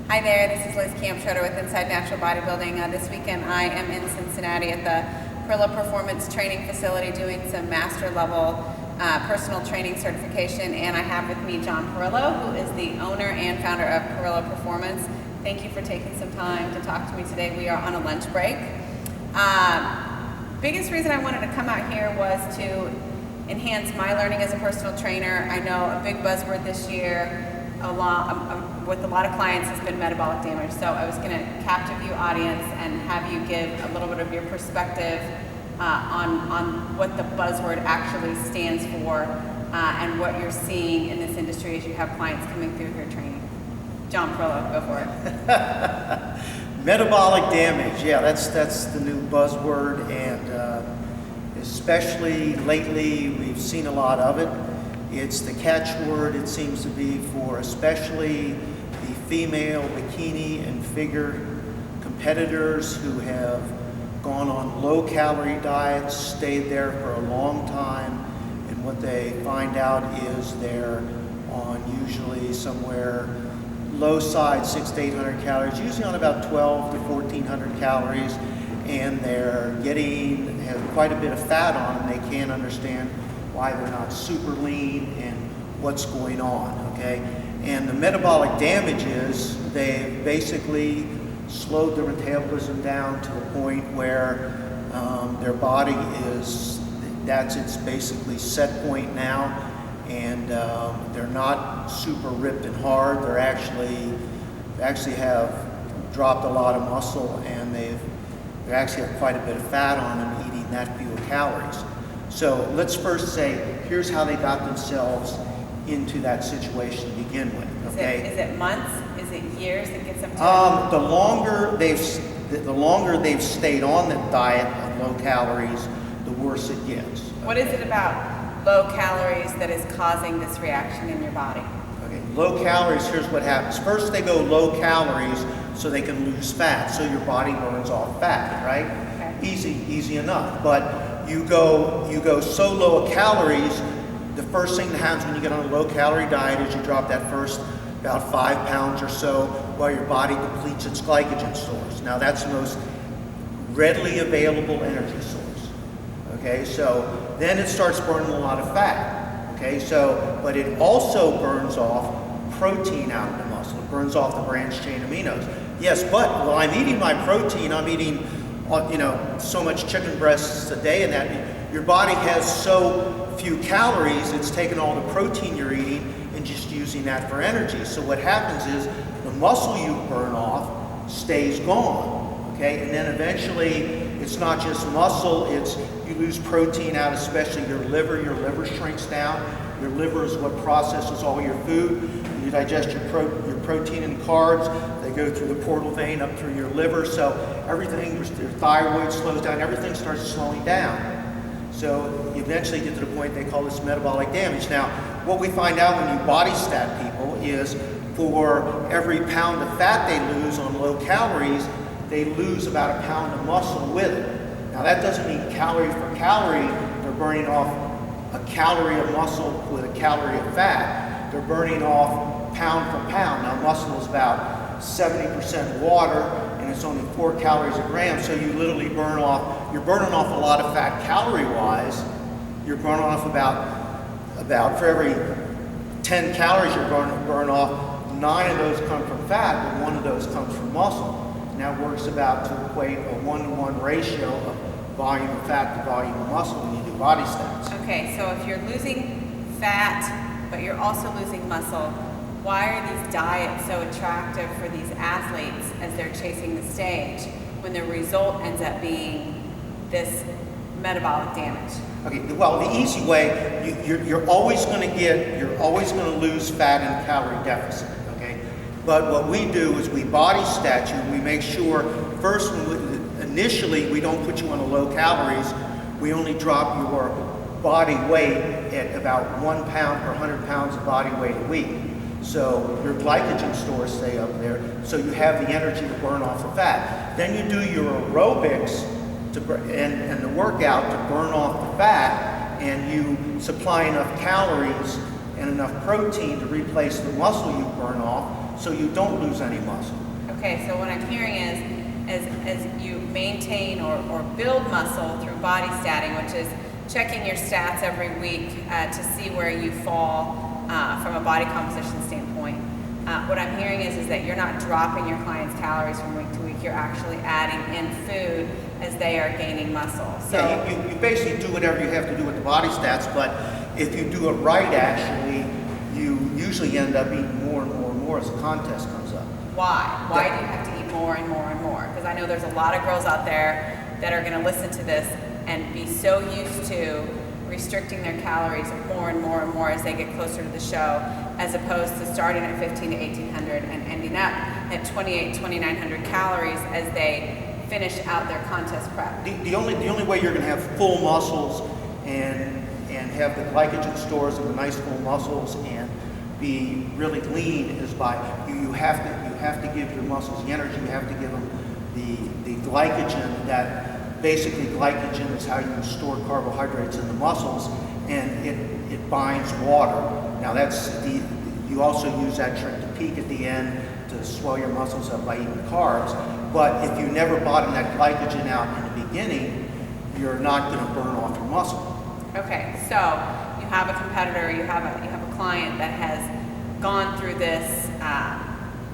Hi there, this is Liz Campschroeder with Inside Natural Bodybuilding. This weekend I am in Cincinnati at the Parrillo Performance Training Facility doing some master level personal training certification, and I have with me John Parrillo, who is the owner and founder of Parrillo Performance. Thank you for taking some time to talk to me today. We are on a lunch break. Biggest reason I wanted to come out here was to enhance my learning as a personal trainer. I know a big buzzword this year with a lot of clients has been metabolic damage. So I was going to capture your audience and have you give a little bit of your perspective on what the buzzword actually stands for and what you're seeing in this industry as you have clients coming through your training. John Parrillo, go for it. Metabolic damage, yeah, that's the new buzzword, and especially lately we've seen a lot of it. It's the catchword, it seems to be, for especially the female bikini and figure competitors who have gone on low-calorie diets, stayed there for a long time, and what they find out is they're on usually somewhere low side 600 to 800 calories, usually on about 12 to 1400 calories, and they're have quite a bit of fat on them. They can't understand why they're not super lean and what's going on, okay? And the metabolic damage is they've basically slowed their metabolism down to the point where their body that's its basically set point now, and they're not super ripped and hard. They actually have dropped a lot of muscle, and they actually have quite a bit of fat on them eating that few calories. So let's first say, here's how they got themselves into that situation to begin with. Okay? Is it months? Is it years that gets them to the longer they've stayed on the diet of low calories, the worse it gets. Okay? What is it about low calories that is causing this reaction in your body? Okay, low calories, here's what happens. First they go low calories so they can lose fat, so your body burns off fat, right? Okay. Easy enough. But you go so low calories, the first thing that happens when you get on a low calorie diet is you drop that first about 5 pounds or so while your body depletes its glycogen stores. Now that's the most readily available energy source. Okay, so then it starts burning a lot of fat. Okay, so, but it also burns off protein out of the muscle. It burns off the branched chain aminos. Yes, but while I'm eating my protein, I'm eating so much chicken breasts a day, and that your body has so few calories, it's taking all the protein you're eating and just using that for energy. So what happens is the muscle you burn off stays gone, okay? And then eventually it's not just muscle, it's you lose protein out, especially your liver shrinks down. Your liver is what processes all your food. You digest your protein and carbs. They go through the portal vein up through your liver. So everything, your thyroid slows down. Everything starts slowing down. So you eventually get to the point they call this metabolic damage. Now, what we find out when you body stat people is for every pound of fat they lose on low calories, they lose about a pound of muscle with it. Now that doesn't mean calorie for calorie, they're burning off a calorie of muscle with a calorie of fat. They're burning off pound for pound. Now muscle is about 70% water, and it's only 4 calories a gram, so you literally you're burning off a lot of fat calorie-wise. You're burning off about for every 10 calories you're burn off, 9 of those come from fat, but 1 of those comes from muscle. And that works about to equate a 1-to-1 ratio of volume of fat to volume of muscle when you do body stats. Okay, so if you're losing fat, but you're also losing muscle, why are these diets so attractive for these athletes as they're chasing the stage when the result ends up being this metabolic damage? Okay, well, the easy way, you're always going to lose fat in calorie deficit, okay? But what we do is we body stat you, and we make sure, first, initially, we don't put you on the low calories. We only drop your body weight at about 1 pound per 100 pounds of body weight a week. So your glycogen stores stay up there, so you have the energy to burn off the fat. Then you do your aerobics and the workout to burn off the fat, and you supply enough calories and enough protein to replace the muscle you burn off. so you don't lose any muscle. Okay, so what I'm hearing is, as you maintain or build muscle through body statting, which is checking your stats every week to see where you fall from a body composition standpoint. What I'm hearing is that you're not dropping your clients' calories from week to week. You're actually adding in food as they are gaining muscle. So yeah, you basically do whatever you have to do with the body stats, but if you do it right, actually, you usually end up eating more and more and more as the contest comes up. Why? Why do you have to eat more and more and more? Because I know there's a lot of girls out there that are going to listen to this and be so used to restricting their calories more and more and more as they get closer to the show, as opposed to starting at 15 to 1800 and ending up at 2900 calories as they finish out their contest prep. The only way you're going to have full muscles and have the glycogen stores and the nice full muscles and be really lean is by you have to give your muscles the energy. You have to give them the glycogen. That basically glycogen is how you store carbohydrates in the muscles, and it binds water. Now you also use that trick to peak at the end to swell your muscles up by eating carbs. But if you never bottom that glycogen out in the beginning, you're not going to burn off your muscle. Okay, so you have a competitor, you have a client that has gone through this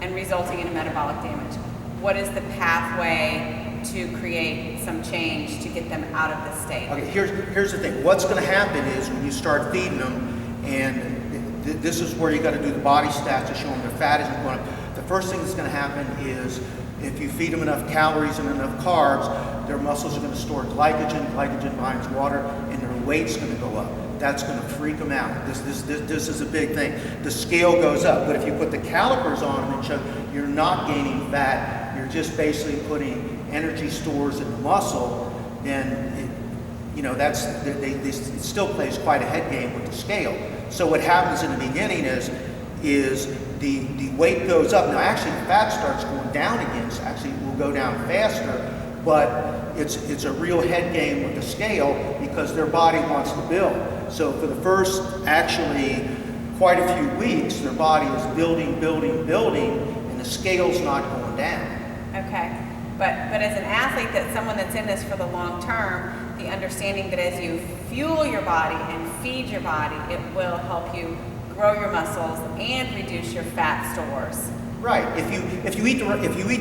and resulting in a metabolic damage. What is the pathway to create some change to get them out of this state? Okay, here's the thing. What's going to happen is when you start feeding them, and this is where you got to do the body stats to show them their fat isn't going up. The first thing that's going to happen is if you feed them enough calories and enough carbs, their muscles are going to store glycogen. Glycogen binds water, and their weight's going to go up. That's going to freak them out. This is a big thing. The scale goes up, but if you put the calipers on them and show you're not gaining fat, you're just basically putting energy stores in the muscle, then it still plays quite a head game with the scale. So what happens in the beginning is the weight goes up. Now actually the fat starts going down again, so actually it will go down faster, but it's a real head game with the scale because their body wants to build. So for the first actually quite a few weeks, their body is building, and the scale's not going down. Okay, but as an athlete, someone that's in this for the long term, the understanding that as you fuel your body and feed your body, it will help you grow your muscles and reduce your fat stores. Right. If you eat the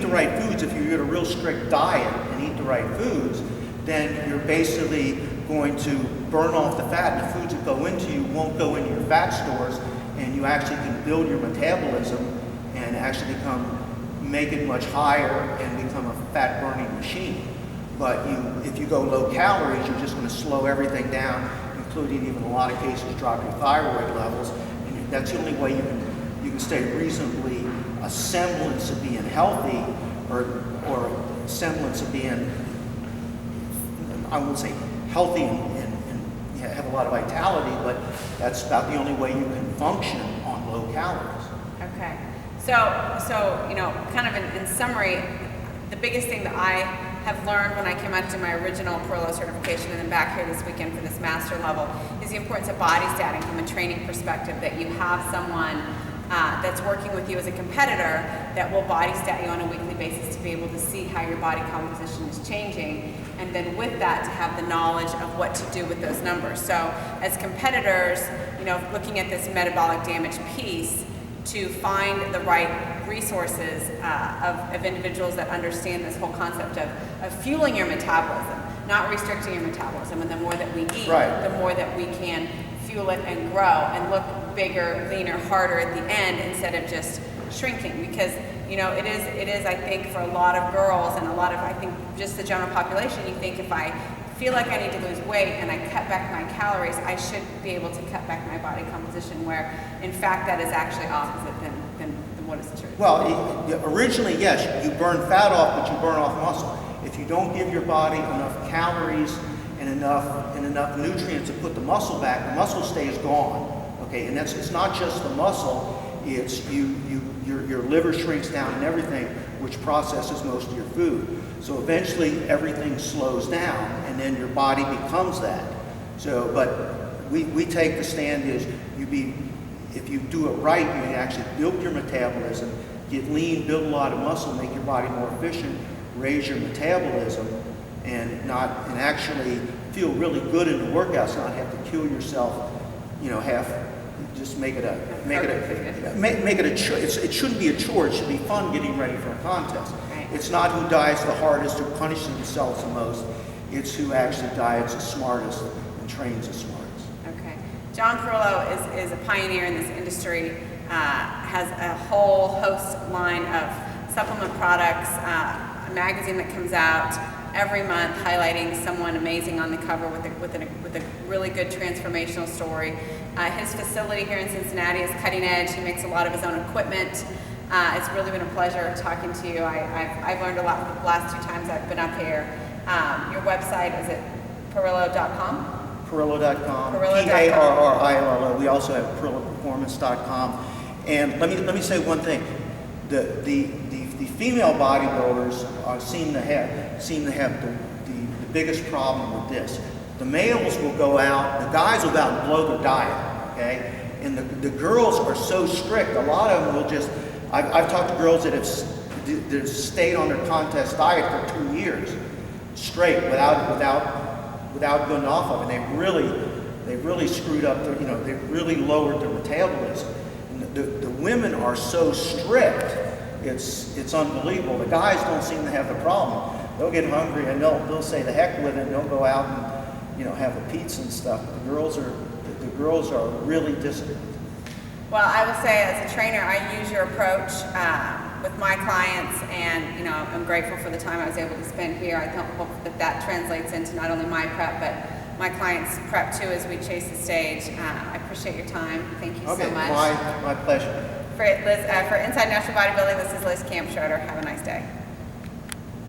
right foods, if you eat a real strict diet and eat the right foods, then you're basically going to burn off the fat, and the foods that go into you won't go into your fat stores, and you actually can build your metabolism and actually make it much higher and become a fat burning machine. But if you go low calories, you're just going to slow everything down, including even in a lot of cases drop your thyroid levels, and that's the only way you can stay reasonably a semblance of being healthy, or a semblance of being, I won't say healthy and have a lot of vitality, but that's about the only way you can function on low calories. Okay, so kind of in summary, the biggest thing that I have learned when I came out to my original Parrillo certification and then back here this weekend for this master level is the importance of body statting from a training perspective, that you have someone that's working with you as a competitor that will body stat you on a weekly basis to be able to see how your body composition is changing, and then with that to have the knowledge of what to do with those numbers. So as competitors, looking at this metabolic damage piece, to find the right resources of individuals that understand this whole concept of fueling your metabolism, not restricting your metabolism. And the more that we eat, right, the more that we can fuel it and grow and look bigger, leaner, harder at the end instead of just shrinking. Because it is I think for a lot of girls and a lot of, I think, just the general population, you think if I feel like I need to lose weight and I cut back my calories, I should be able to cut back my body composition, where in fact that is actually opposite than what is true. Well, originally, yes, you burn fat off, but you burn off muscle. If you don't give your body enough calories and enough nutrients to put the muscle back, the muscle stays gone. Okay, and it's not just the muscle, it's your liver shrinks down and everything, which processes most of your food. So eventually everything slows down, and then your body becomes that. So, but we take the stand is if you do it right, you can actually build your metabolism, get lean, build a lot of muscle, make your body more efficient, raise your metabolism, and actually feel really good in the workouts, not have to kill yourself, you know, just make it a chore. It shouldn't be a chore. It should be fun getting ready for a contest. Right. It's not who diets the hardest or punishes themselves the most. It's who actually diets the smartest and trains the smartest. Okay. John Parrillo is a pioneer in this industry, has a whole host line of supplement products, a magazine that comes out every month highlighting someone amazing on the cover with a really good transformational story. His facility here in Cincinnati is cutting edge. He makes a lot of his own equipment. It's really been a pleasure talking to you. I've learned a lot the last 2 times I've been up here. Your website, is it Parrillo.com? Parrillo.com, Parrillo.com. Parrillo. We also have ParrilloPerformance.com. And let me say one thing: the female bodybuilders seem to have the biggest problem with this. The males will go out, the guys will go out and blow their diet, okay? And the girls are so strict. A lot of them will just. I've talked to girls that have stayed on their contest diet for 2 years straight without going off of it. They've really screwed up. They've really lowered their metabolism. And the women are so strict. It's unbelievable. The guys don't seem to have the problem. They'll get hungry and they'll say the heck with it and they'll go out and have a pizza and stuff. The girls are really disciplined. Well, I will say as a trainer, I use your approach with my clients, and I'm grateful for the time I was able to spend here. I hope that translates into not only my prep, but my clients' prep too as we chase the stage. I appreciate your time. Thank you so much. My pleasure. For Inside Natural Bodybuilding, this is Liz Campschroeder. Have a nice day.